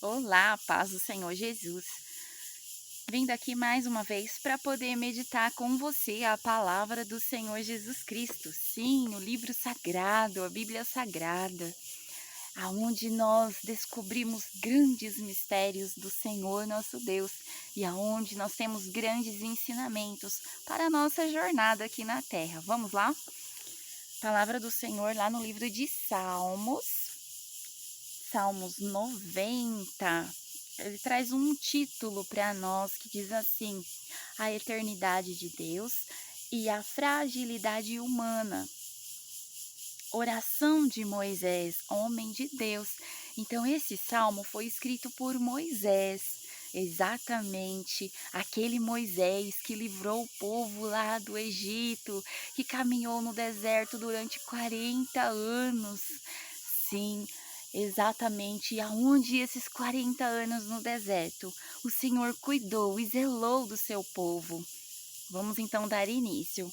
Olá, paz do Senhor Jesus. Vindo aqui mais uma vez para poder meditar com você a palavra do Senhor Jesus Cristo. Sim, o livro sagrado, a Bíblia Sagrada, aonde nós descobrimos grandes mistérios do Senhor nosso Deus e aonde nós temos grandes ensinamentos para a nossa jornada aqui na Terra. Vamos lá? Palavra do Senhor lá no livro de Salmos 90. Ele traz um título para nós que diz assim: a eternidade de Deus e a fragilidade humana. Oração de Moisés, homem de Deus. Então esse salmo foi escrito por Moisés, exatamente aquele Moisés que livrou o povo lá do Egito, que caminhou no deserto durante 40 anos. Sim, exatamente aonde esses 40 anos no deserto, o Senhor cuidou e zelou do seu povo. Vamos então dar início.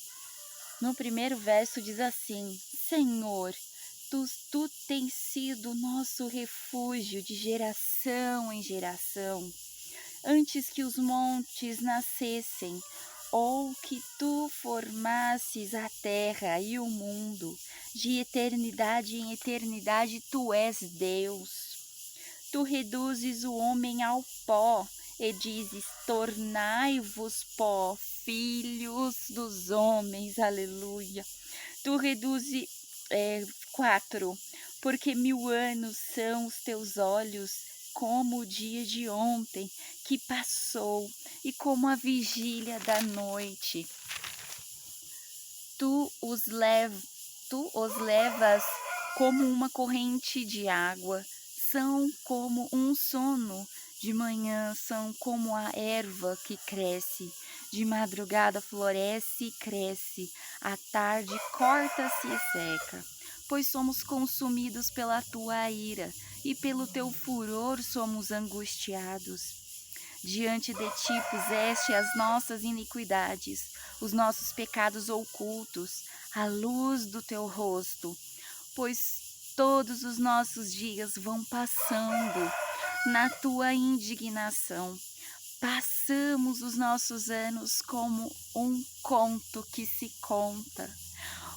No primeiro verso diz assim: Senhor, tu tens sido nosso refúgio de geração em geração, antes que os montes nascessem, ou que tu formasses a terra e o mundo, de eternidade em eternidade tu és Deus. Tu reduzes o homem ao pó e dizes: tornai-vos pó, filhos dos homens. Aleluia. Tu reduzes 4. Porque 1000 anos são os teus olhos, como o dia de ontem que passou, e como a vigília da noite. Tu os levas como uma corrente de água, são como um sono. De manhã são como a erva que cresce, de madrugada floresce e cresce, à tarde corta-se e seca. Pois somos consumidos pela tua ira, e pelo teu furor somos angustiados. Diante de ti puseste as nossas iniquidades, os nossos pecados ocultos, à luz do teu rosto, pois todos os nossos dias vão passando na tua indignação. Passamos os nossos anos como um conto que se conta.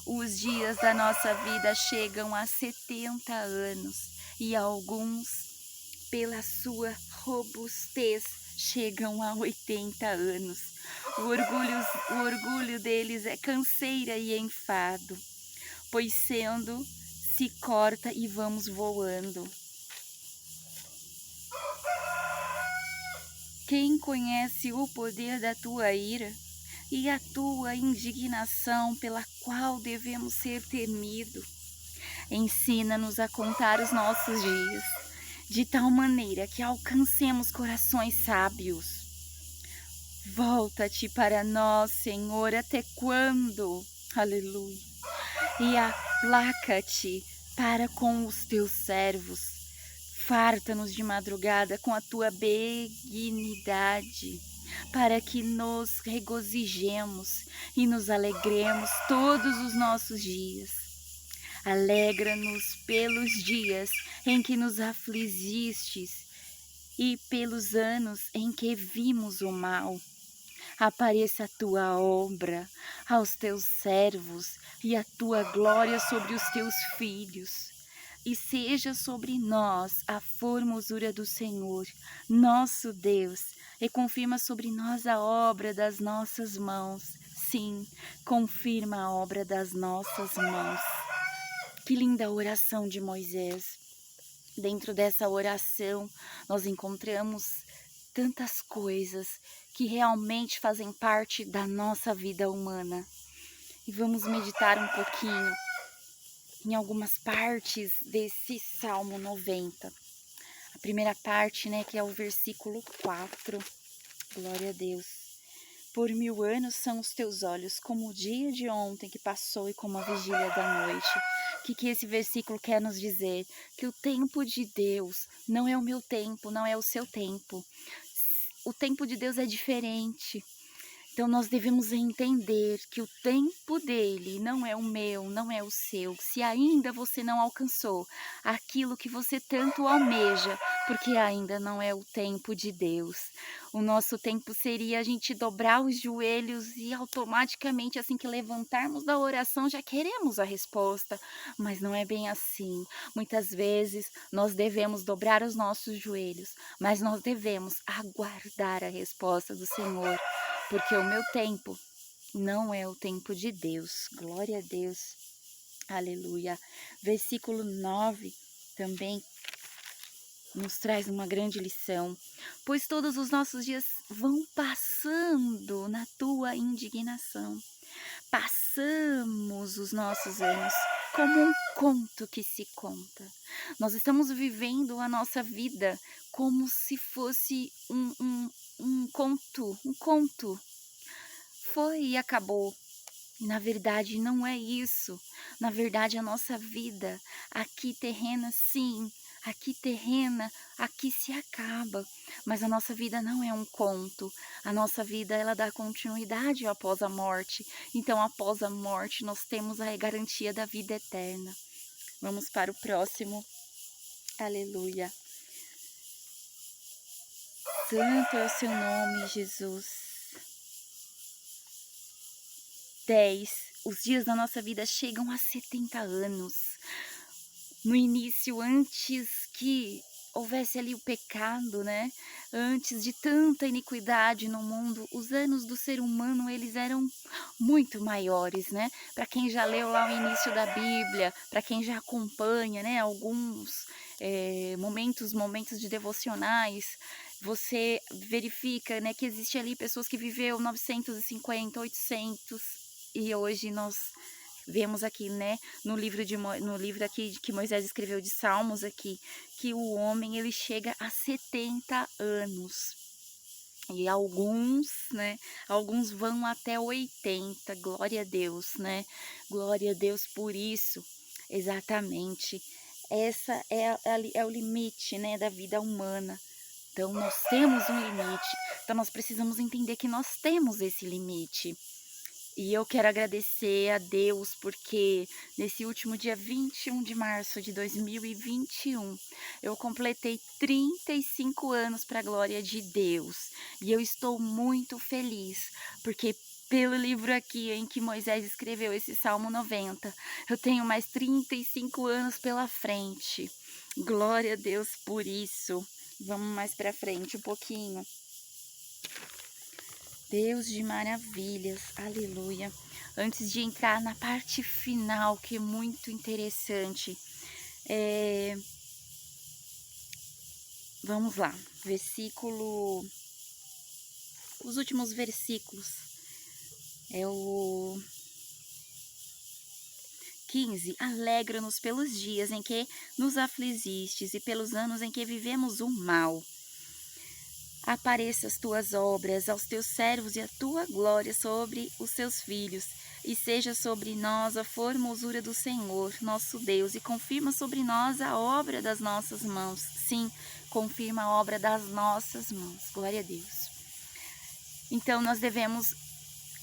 Os dias da nossa vida chegam a 70 anos e alguns, pela sua robustez, chegam a 80 anos. O orgulho deles é canseira e enfado, pois sendo se corta e vamos voando. Quem conhece o poder da tua ira e a tua indignação pela qual devemos ser temidos? Ensina-nos a contar os nossos dias, de tal maneira que alcancemos corações sábios. Volta-te para nós, Senhor, até quando? Aleluia. E aplaca-te para com os teus servos. Farta-nos de madrugada com a tua benignidade, para que nos regozijemos e nos alegremos todos os nossos dias. Alegra-nos pelos dias em que nos afligistes e pelos anos em que vimos o mal. Apareça a tua obra aos teus servos e a tua glória sobre os teus filhos. E seja sobre nós a formosura do Senhor, nosso Deus, e confirma sobre nós a obra das nossas mãos. Sim, confirma a obra das nossas mãos. Que linda oração de Moisés. Dentro dessa oração, nós encontramos tantas coisas que realmente fazem parte da nossa vida humana. E vamos meditar um pouquinho em algumas partes desse Salmo 90. A primeira parte, né, que é o versículo 4. Glória a Deus. Por 1000 anos são os teus olhos, como o dia de ontem que passou e como a vigília da noite. O que esse versículo quer nos dizer? Que o tempo de Deus não é o meu tempo, não é o seu tempo. O tempo de Deus é diferente. Então nós devemos entender que o tempo dele não é o meu, não é o seu. Se ainda você não alcançou aquilo que você tanto almeja, porque ainda não é o tempo de Deus. O nosso tempo seria a gente dobrar os joelhos e automaticamente, assim que levantarmos da oração, já queremos a resposta. Mas não é bem assim. Muitas vezes nós devemos dobrar os nossos joelhos, mas nós devemos aguardar a resposta do Senhor. Porque o meu tempo não é o tempo de Deus. Glória a Deus. Aleluia. Versículo 9 também nos traz uma grande lição. Pois todos os nossos dias vão passando na tua indignação. Passamos os nossos anos como um conto que se conta. Nós estamos vivendo a nossa vida como se fosse um conto. Foi e acabou. E na verdade não é isso. Na verdade a nossa vida aqui terrena, sim, aqui terrena, aqui se acaba. Mas a nossa vida não é um conto. A nossa vida, ela dá continuidade após a morte. Então após a morte nós temos a garantia da vida eterna. Vamos para o próximo. Aleluia. Santo é o seu nome, Jesus. 10. Os dias da nossa vida chegam a 70 anos. No início, antes que houvesse ali o pecado, né? Antes de tanta iniquidade no mundo, os anos do ser humano, eles eram muito maiores, né? Para quem já leu lá o início da Bíblia, para quem já acompanha, né, alguns momentos de devocionais, você verifica, né, que existe ali pessoas que viveu 950, 800, e hoje nós vemos aqui, né, no livro aqui que Moisés escreveu de Salmos aqui, que o homem ele chega a 70 anos. E alguns, né, alguns vão até 80, glória a Deus, né? Glória a Deus por isso, exatamente. Essa é o limite, né, da vida humana. Então nós temos um limite, então nós precisamos entender que nós temos esse limite. E eu quero agradecer a Deus porque nesse último dia 21 de março de 2021, eu completei 35 anos para a glória de Deus. E eu estou muito feliz porque pelo livro aqui em que Moisés escreveu esse Salmo 90, eu tenho mais 35 anos pela frente. Glória a Deus por isso. Vamos mais para frente um pouquinho. Deus de maravilhas, aleluia. Antes de entrar na parte final, que é muito interessante, vamos lá, os últimos versículos, é o 15. Alegra-nos pelos dias em que nos afligistes e pelos anos em que vivemos o mal. Apareça as tuas obras aos teus servos e a tua glória sobre os seus filhos, e seja sobre nós a formosura do Senhor, nosso Deus, e confirma sobre nós a obra das nossas mãos. Sim, confirma a obra das nossas mãos. Glória a Deus. Então nós devemos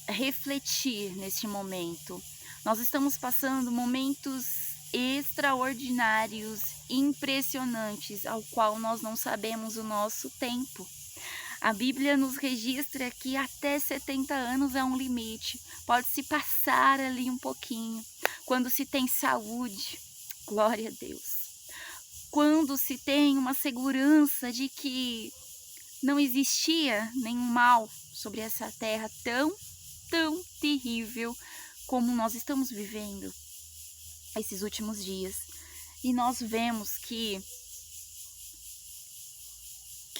refletir neste momento. Nós estamos passando momentos extraordinários, impressionantes, ao qual nós não sabemos o nosso tempo. A Bíblia nos registra que até 70 anos é um limite, pode se passar ali um pouquinho, quando se tem saúde, glória a Deus. Quando se tem uma segurança de que não existia nenhum mal sobre essa terra tão terrível como nós estamos vivendo esses últimos dias. E nós vemos que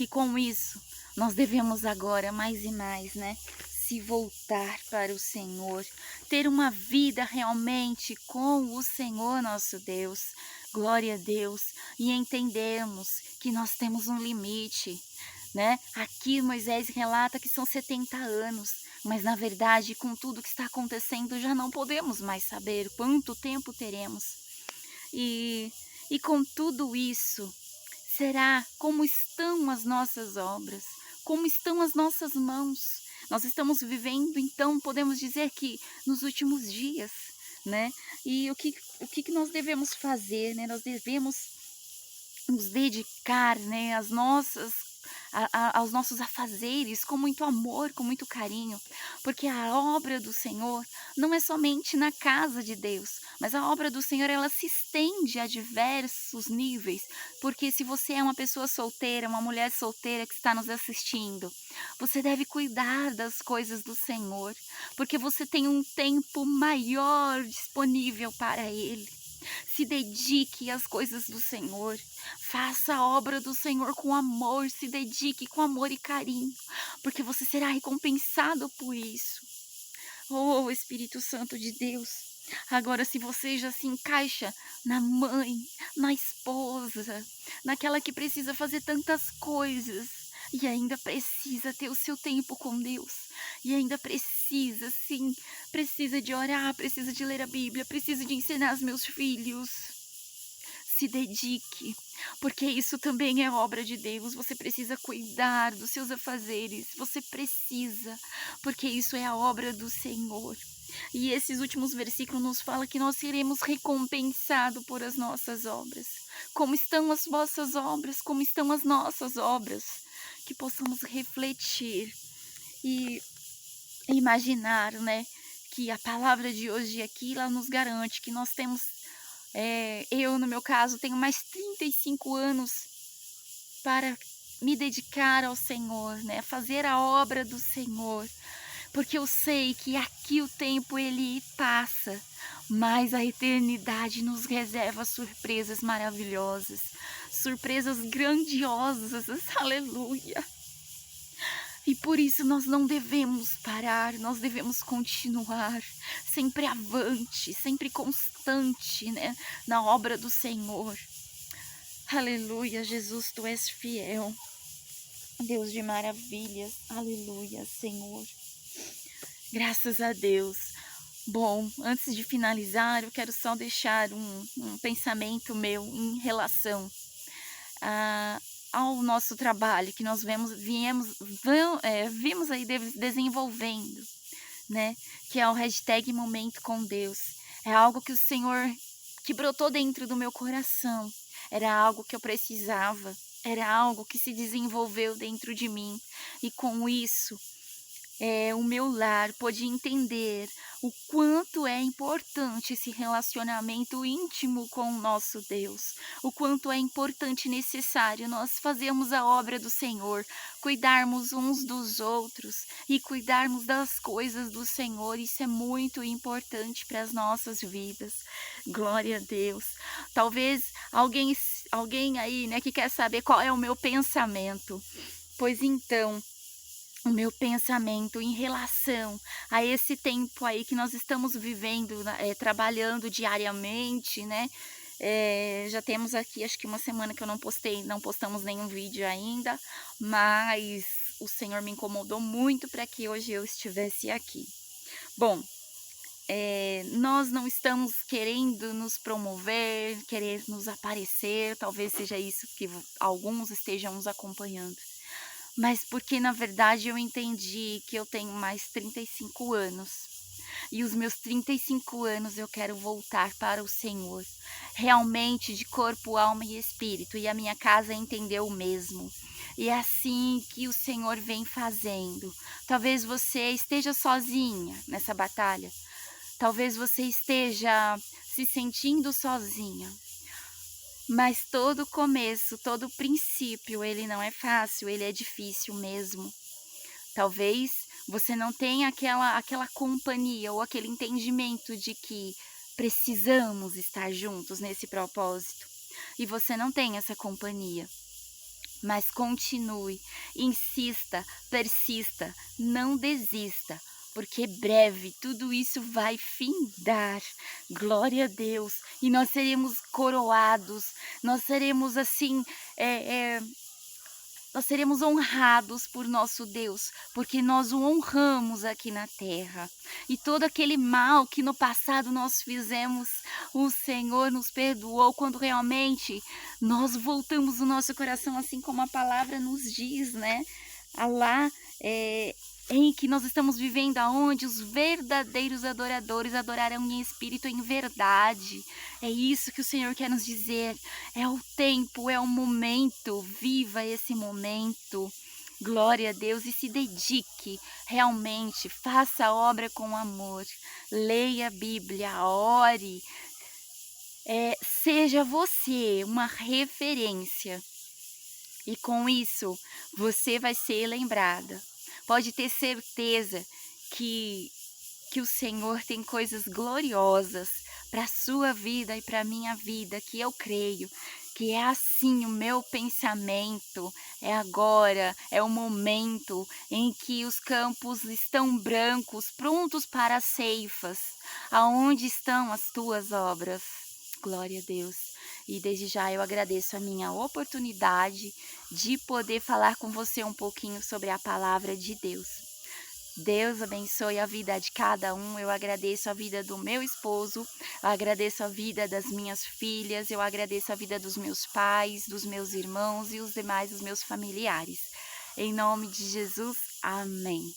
com isso nós devemos agora mais e mais, né, se voltar para o Senhor, ter uma vida realmente com o Senhor nosso Deus, glória a Deus, e entendermos que nós temos um limite, né? Aqui Moisés relata que são 70 anos, mas na verdade, com tudo que está acontecendo, já não podemos mais saber quanto tempo teremos. E com tudo isso, será como estão as nossas obras? Como estão as nossas mãos? Nós estamos vivendo, então, podemos dizer que nos últimos dias, né? E o que nós devemos fazer, né? Nós devemos nos dedicar, né, aos nossos afazeres com muito amor, com muito carinho, porque a obra do Senhor não é somente na casa de Deus, mas a obra do Senhor, ela se estende a diversos níveis, porque se você é uma pessoa solteira, uma mulher solteira que está nos assistindo, você deve cuidar das coisas do Senhor, porque você tem um tempo maior disponível para Ele. Se dedique às coisas do Senhor, faça a obra do Senhor com amor, se dedique com amor e carinho, porque você será recompensado por isso. Oh, Espírito Santo de Deus, agora se você já se encaixa na mãe, na esposa, naquela que precisa fazer tantas coisas, e ainda precisa ter o seu tempo com Deus, e ainda precisa, sim, precisa de orar, precisa de ler a Bíblia, precisa de ensinar os meus filhos. Se dedique, porque isso também é obra de Deus. Você precisa cuidar dos seus afazeres, você precisa, porque isso é a obra do Senhor. E esses últimos versículos nos falam que nós seremos recompensados por as nossas obras. Como estão as vossas obras? Como estão as nossas obras? Que possamos refletir e imaginar, né, que a palavra de hoje aqui, ela nos garante que nós temos, eu no meu caso, tenho mais 35 anos para me dedicar ao Senhor, né, fazer a obra do Senhor, porque eu sei que aqui o tempo ele passa, mas a eternidade nos reserva surpresas maravilhosas, surpresas grandiosas, aleluia. E por isso nós não devemos parar, nós devemos continuar, sempre avante, sempre constante, né, na obra do Senhor. Aleluia, Jesus, Tu és fiel, Deus de maravilhas, aleluia, Senhor. Graças a Deus. Bom, antes de finalizar, eu quero só deixar um pensamento meu em relação ao nosso trabalho que nós vimos aí desenvolvendo, né? Que é o hashtag Momento com Deus. É algo que o Senhor, que brotou dentro do meu coração. Era algo que eu precisava, era algo que se desenvolveu dentro de mim. E com isso, o meu lar pôde entender o quanto é importante esse relacionamento íntimo com o nosso Deus, o quanto é importante e necessário nós fazermos a obra do Senhor, cuidarmos uns dos outros e cuidarmos das coisas do Senhor. Isso é muito importante para as nossas vidas. Glória a Deus. Talvez alguém aí, né, que quer saber qual é o meu pensamento. Pois então, o meu pensamento em relação a esse tempo aí que nós estamos vivendo, trabalhando diariamente, né? Já temos aqui, acho que uma semana que eu não postamos nenhum vídeo ainda, mas o Senhor me incomodou muito para que hoje eu estivesse aqui. Bom, nós não estamos querendo nos promover, querer nos aparecer, talvez seja isso que alguns estejam nos acompanhando. Mas porque na verdade eu entendi que eu tenho mais 35 anos. E os meus 35 anos eu quero voltar para o Senhor. Realmente de corpo, alma e espírito. E a minha casa entendeu o mesmo. E é assim que o Senhor vem fazendo. Talvez você esteja sozinha nessa batalha. Talvez você esteja se sentindo sozinha. Mas todo começo, todo princípio, ele não é fácil, ele é difícil mesmo. Talvez você não tenha aquela companhia ou aquele entendimento de que precisamos estar juntos nesse propósito. E você não tem essa companhia. Mas continue, insista, persista, não desista. Porque breve tudo isso vai findar, glória a Deus, e nós seremos coroados, nós seremos assim, nós seremos honrados por nosso Deus, porque nós o honramos aqui na terra. E todo aquele mal que no passado nós fizemos, o Senhor nos perdoou quando realmente nós voltamos o nosso coração, assim como a palavra nos diz, né? Alá, em que nós estamos vivendo aonde os verdadeiros adoradores adorarão em espírito e em verdade. É isso que o Senhor quer nos dizer. É o tempo, é o momento. Viva esse momento. Glória a Deus, e se dedique realmente, faça a obra com amor, leia a Bíblia, ore, seja você uma referência. E com isso, você vai ser lembrada. Pode ter certeza que o Senhor tem coisas gloriosas para a sua vida e para a minha vida, que eu creio que é assim o meu pensamento, é agora, é o momento em que os campos estão brancos, prontos para as ceifas. Aonde estão as tuas obras? Glória a Deus. E desde já eu agradeço a minha oportunidade de poder falar com você um pouquinho sobre a palavra de Deus. Deus abençoe a vida de cada um. Eu agradeço a vida do meu esposo, eu agradeço a vida das minhas filhas, eu agradeço a vida dos meus pais, dos meus irmãos e os demais dos meus familiares. Em nome de Jesus, amém.